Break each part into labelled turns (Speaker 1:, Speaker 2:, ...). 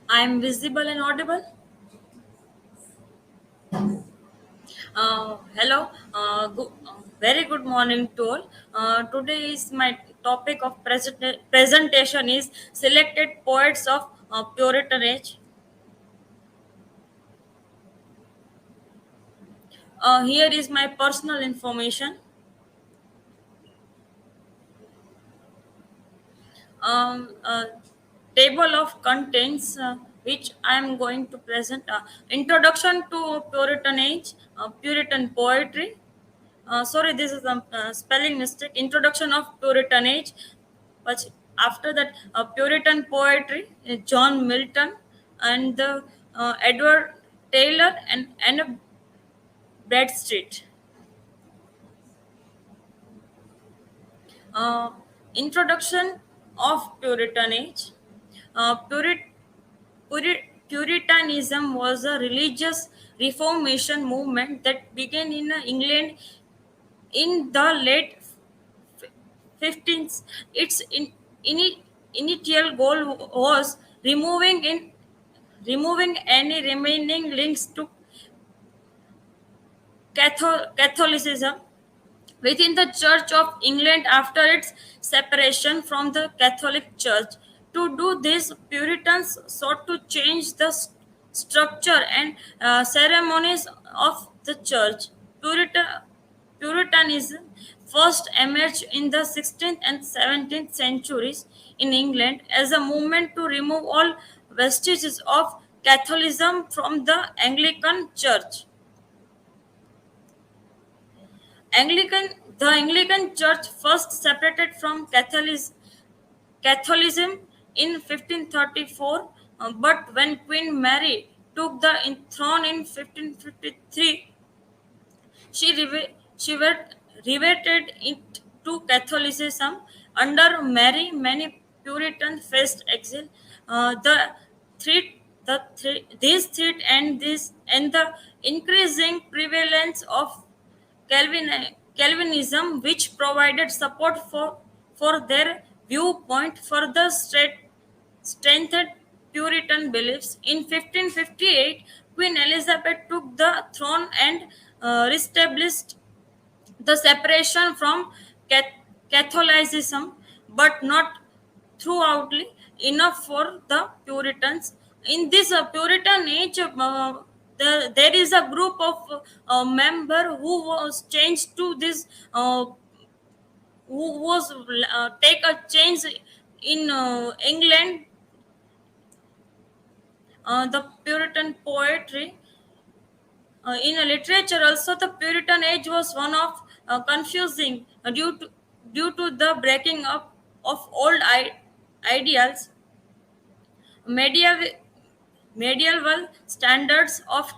Speaker 1: I'm visible and audible. Hello, very good morning to all. Today is my topic of presentation is selected poets of Puritan age. Here is my personal information. Uh, table of contents which I am going to present. Introduction to Puritan age, Puritan poetry. Sorry, this is a spelling mistake. Introduction of Puritan age. But after that, Puritan poetry, John Milton and the Edward Taylor and Anna Bradstreet. Uh, Introduction of Puritan age. Puritanism was a religious reformation movement that began in England in the late 15th. Its initial goal was removing any remaining links to Catholicism within the Church of England after its separation from the Catholic Church. To do this, Puritans sought to change the structure and ceremonies of the Church. Puritanism first emerged in the 16th and 17th centuries in England as a movement to remove all vestiges of Catholicism from the Anglican Church. Anglican, the Anglican Church first separated from Catholicism in 1534, but when Queen Mary took the throne in 1553, reverted it to Catholicism. Under Mary, many Puritans faced exile. These threat and the increasing prevalence of Calvinism, which provided support for their viewpoint, further strengthened Puritan beliefs. In 1558, Queen Elizabeth took the throne and reestablished the separation from Catholicism, but not throughoutly enough for the Puritans. In this Puritan age, there is a group of member who was changed to this, who was take a change in England. The Puritan poetry in literature also, the Puritan age was one of confusing due to the breaking up of old ideals, medieval medieval standards of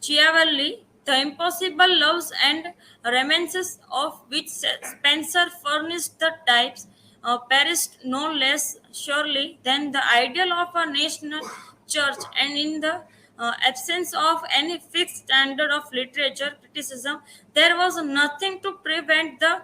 Speaker 1: chivalry, the impossible loves and romances of which Spencer furnished the types, perished no less surely than the ideal of a national church, and in the absence of any fixed standard of literature criticism, there was nothing to prevent the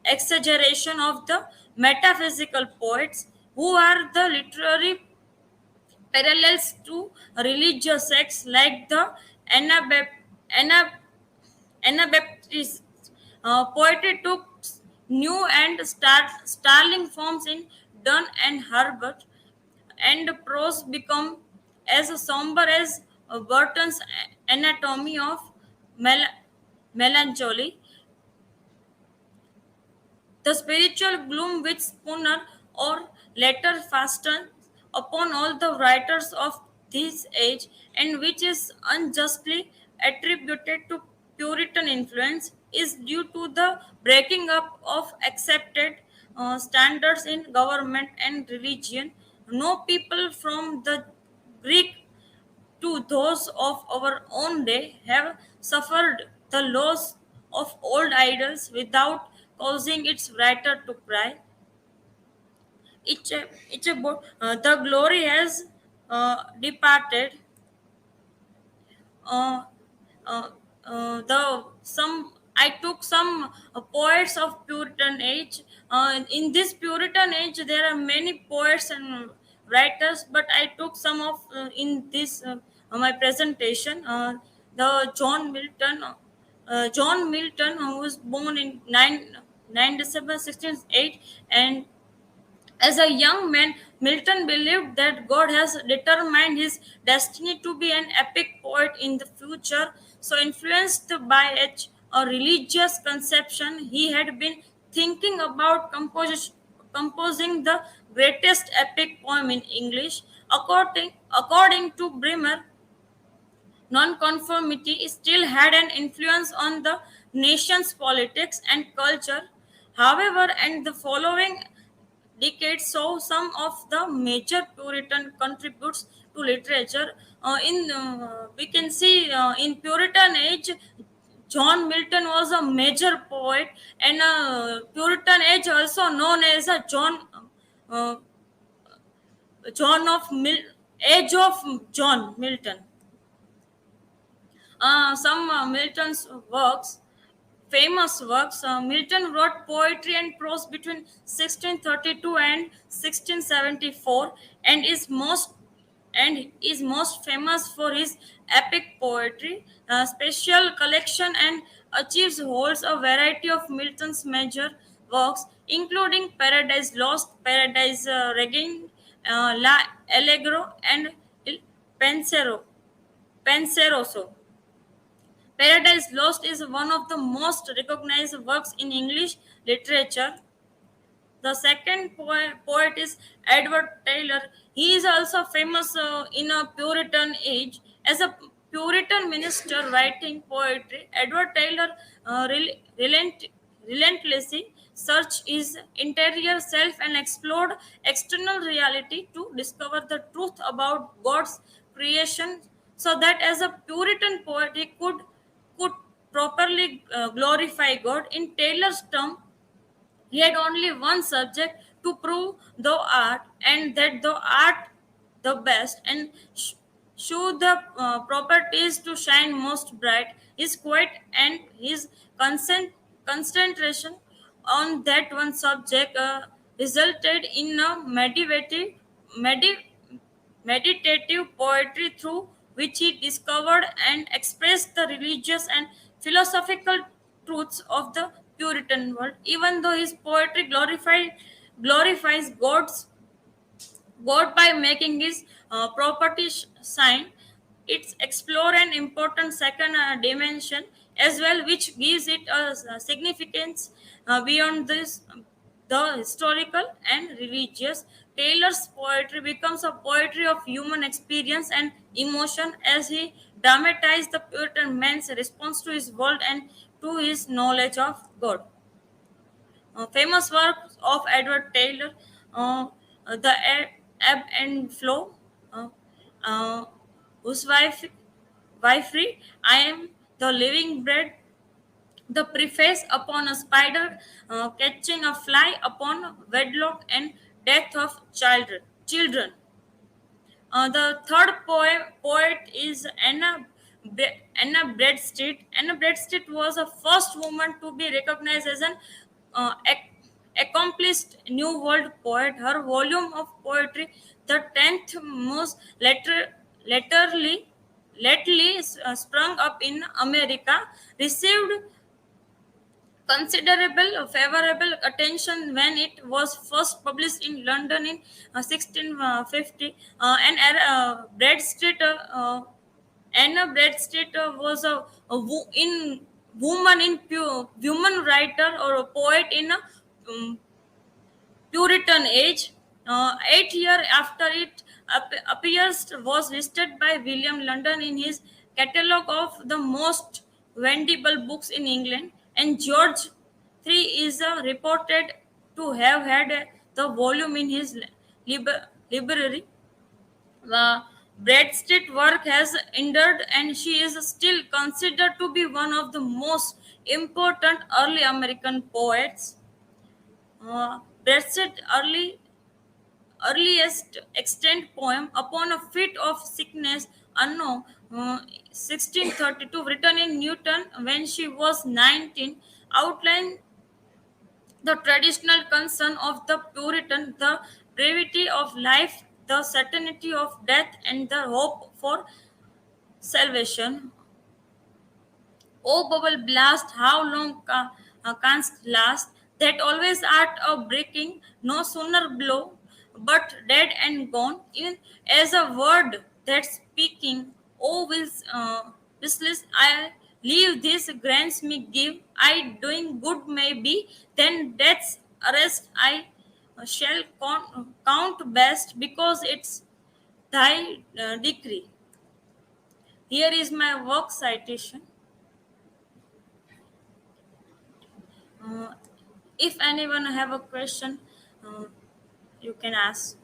Speaker 1: exaggeration of the metaphysical poets who are the literary parallels to religious sects like the Anabap- Ana- Anabaptists. Poetry took new and startling forms in Donne and Herbert, and prose become as somber as Burton's Anatomy of Mel- Melancholy. The spiritual gloom which Spooner or later fastened upon all the writers of this age, and which is unjustly attributed to Puritan influence, is due to the breaking up of accepted standards in government and religion. No people from the Greek to those of our own day have suffered the loss of old idols without causing its writer to cry. It's about the glory has departed. Uh, uh, the some I took some poets of Puritan age. In this Puritan age, there are many poets and writers, but I took some of in this my presentation. The John Milton, who was born in 9 December 1608, and as a young man, Milton believed that God has determined his destiny to be an epic poet in the future. So, influenced by a religious conception, he had been thinking about composing the greatest epic poem in English. According to Bremer, nonconformity still had an influence on the nation's politics and culture. However, and the following decades saw some of the major Puritan contributes to literature. In We can see in Puritan Age, John Milton was a major poet, and Puritan Age also known as a uh, John of Age of John Milton. Some Milton's works, famous works. Milton wrote poetry and prose between 1632 and 1674, and is most famous for his epic poetry. Special collection and achieves holds a variety of Milton's major works, including Paradise Lost, Paradise Regained, La Allegro, and Il Pensero, Penseroso. Paradise Lost is one of the most recognized works in English literature. The second poet is Edward Taylor. He is also famous in a Puritan age. As a Puritan minister writing poetry, Edward Taylor relentlessly searched his interior self and explored external reality to discover the truth about God's creation, so that as a Puritan poet he could properly glorify God. In Taylor's term, he had only one subject to prove the art, and that the art the best, and show the properties to shine most bright. His quiet and his concentration on that one subject resulted in a medi- meditative poetry through which he discovered and expressed the religious and philosophical truths of the Puritan world. Even though his poetry glorifies God by making his property sign, it's explore an important second dimension as well, which gives it a significance beyond this the historical and religious. Taylor's poetry becomes a poetry of human experience and emotion as he dramatized the Puritan man's response to his world and to his knowledge of God. Famous works of Edward Taylor, The Ebb and Flow, uh, uh, Whose Wifery, I Am the Living Bread, the preface upon a spider catching a fly, upon wedlock and death of children. The third poet is Anna Bradstreet. Anna Bradstreet was the first woman to be recognized as an accomplished New World poet. Her volume of poetry, the 10th most lately sprung up in America, received considerable favorable attention when it was first published in London in 1650. Anna Bradstreet was a woman writer or a poet in a um, Puritan Age. 8 years after it appears, was listed by William London in his catalogue of the most vendible books in England, and George III is reported to have had the volume in his library. Bradstreet's work has endured, and she is still considered to be one of the most important early American poets. Bradstreet's earliest extant poem, Upon a Fit of Sickness Unknown, 1632, written in Newton when she was 19, outlined the traditional concern of the Puritan, the brevity of life, the certainty of death and the hope for salvation. Oh, bubble blast, how long canst last? That always art of breaking, no sooner blow, but dead and gone. Even as a word that speaking, oh, wishless I leave this grants me give. I doing good may be, then death's arrest I shall count best because it's thy decree. Here is my work citation. Uh, if anyone have a question, uh, you can ask.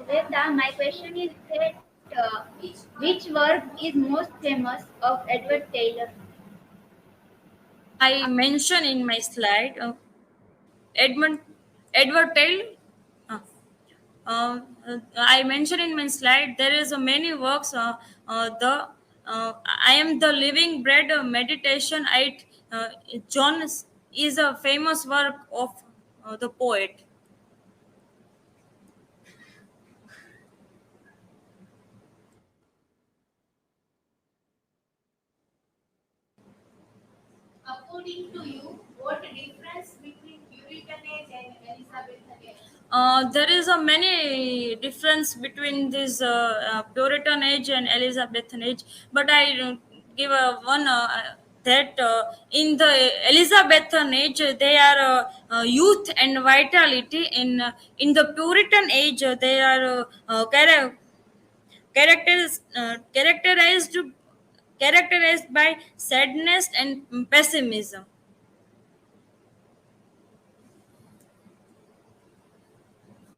Speaker 2: Vedda, my question is that which work is most famous of Edward Taylor?
Speaker 1: I mentioned in my slide, Edmund Edward Taylor. Uh, I mentioned in my slide there is a many works. The I am the living bread meditation. John is a famous work of the poet.
Speaker 2: According to you, what difference between Puritan age and Elizabethan age?
Speaker 1: There is a many difference between this Puritan age and Elizabethan age, but I give a one that in the Elizabethan age they are youth and vitality. In the Puritan age they are characterized by sadness and pessimism.